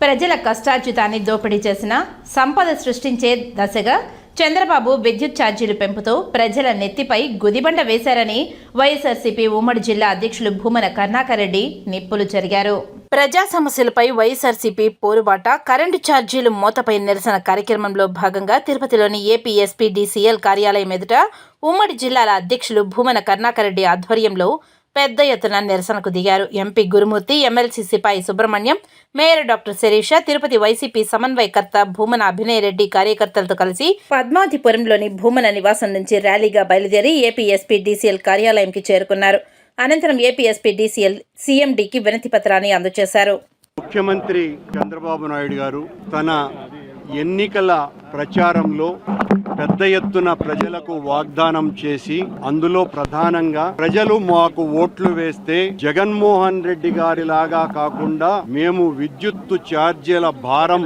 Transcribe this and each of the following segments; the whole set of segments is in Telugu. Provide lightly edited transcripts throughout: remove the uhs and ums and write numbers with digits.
ప్రజల కష్టార్జితాన్ని దోపిడీ చేసిన సంపద సృష్టించే దశగా చంద్రబాబు విద్యుత్ ఛార్జీలు పెంపుతో ప్రజల నెత్తిపై గుదిబండ వేశారని వైఎస్ఆర్సీపీ ఉమ్మడి జిల్లా అధ్యక్షులు భూమన కరుణాకర్ రెడ్డి నిప్పులు జరిగారు. ప్రజా సమస్యలపై వైఎస్ఆర్సీపీ పోరుబాట కరెంటు ఛార్జీలు మోతపై నిరసన కార్యక్రమంలో భాగంగా తిరుపతిలోని ఏపీ ఎస్పీడీసీఎల్ కార్యాలయం ఎదుట ఉమ్మడి జిల్లాల అధ్యక్షులు భూమన కరుణాకర్ రెడ్డి ఆధ్వర్యంలో పెద్ద ఎత్తున నిరసనకు దిగారు. MP Gurumurthy, MLC Sipai Subrahmanyam, mayor doctor Sirisha, Tirupati YCP సమన్వయకర్త భూమన అభినయ్ రెడ్డి కార్యకర్తలతో కలిసి పద్మావతిపురంలోని భూమన నివాసం నుంచి ర్యాలీగా బయలుదేరి ఏపీ ఎస్పీడీసీఎల్ కార్యాలయంకి చేరుకున్నారు. అనంతరం ఏపీ ఎస్పీడీసీఎల్ సీఎండీకి వినతి పత్రాన్ని అందజేశారు. ముఖ్యమంత్రి చంద్రబాబు నాయుడు గారు తన ఎన్నికల ప్రచారంలో పెద్ద ఎత్తున ప్రజలకు వాగ్దానం చేసి అందులో ప్రధానంగా ప్రజలు మాకు ఓట్లు వేస్తే జగన్మోహన్ రెడ్డి గారి లాగా కాకుండా మేము విద్యుత్తు ఛార్జీల భారం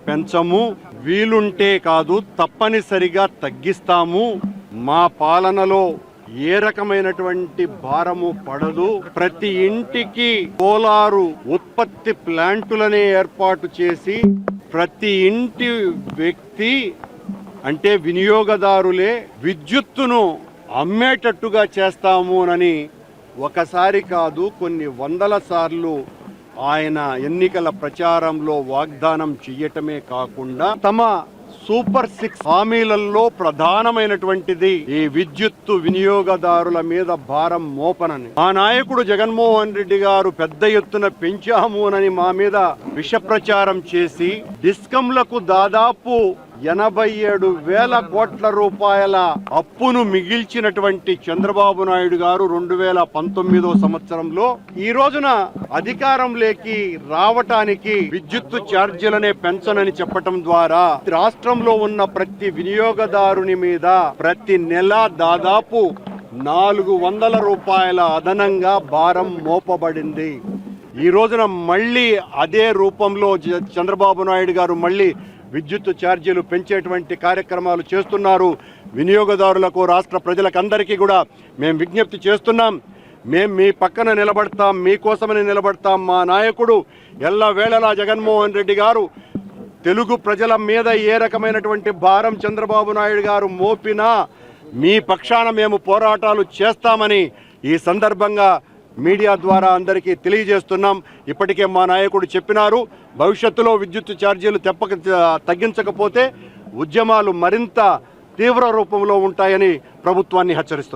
పెంచము, వీలుంటే కాదు తప్పనిసరిగా తగ్గిస్తాము, మా పాలనలో ఏ రకమైనటువంటి భారము పడదు, ప్రతి ఇంటికి సోలారు ఉత్పత్తి ప్లాంటులనే ఏర్పాటు చేసి ప్రతి ఇంటి వ్యక్తి అంటే వినియోగదారులే విద్యుత్తును అమ్మేటట్టుగా చేస్తాము అని ఒకసారి కాదు కొన్ని వందల సార్లు ఆయన ఎన్నికల ప్రచారంలో వాగ్దానం చెయ్యటమే కాకుండా తమ సూపర్ 6 హామీలలో ప్రధానమైనటువంటిది ఈ విద్యుత్తు వినియోగదారుల మీద భారం మోపనని. మా నాయకుడు జగన్మోహన్ రెడ్డి గారు పెద్ద ఎత్తున పెంచామునని మా మీద విష ప్రచారం చేసి డిస్కంలకు దాదాపు 87,000 కోట్ల రూపాయల అప్పును మిగిల్చినటువంటి చంద్రబాబు నాయుడు గారు 2019వ సంవత్సరంలో ఈ రోజున అధికారంలోకి రావటానికి విద్యుత్తు ఛార్జీలనే పెంచనని చెప్పటం ద్వారా రాష్ట్రంలో ఉన్న ప్రతి వినియోగదారుని మీద ప్రతి నెల దాదాపు 400 రూపాయల అదనంగా భారం మోపబడింది. ఈ రోజున మళ్ళీ అదే రూపంలో చంద్రబాబు నాయుడు గారు మళ్ళీ విద్యుత్ ఛార్జీలు పెంచేటువంటి కార్యక్రమాలు చేస్తున్నారు. వినియోగదారులకు, రాష్ట్ర ప్రజలకందరికీ కూడా మేము విజ్ఞప్తి చేస్తున్నాం. మేము మీ పక్కన నిలబడతాం, మీకోసమని నిలబడతాం. మా నాయకుడు ఎల్లవేళలా జగన్మోహన్ రెడ్డి గారు తెలుగు ప్రజల మీద ఏ రకమైనటువంటి భారం చంద్రబాబు నాయుడు గారు మోపినా మీ పక్షాన మేము పోరాటాలు చేస్తామని ఈ సందర్భంగా మీడియా ద్వారా అందరికీ తెలియజేస్తున్నాం. ఇప్పటికే మా నాయకుడు చెప్పినారు, భవిష్యత్తులో విద్యుత్ ఛార్జీలు తగ్గించకపోతే ఉద్యమాలు మరింత తీవ్ర రూపంలో ఉంటాయని ప్రభుత్వాన్ని హెచ్చరిస్తున్నాం.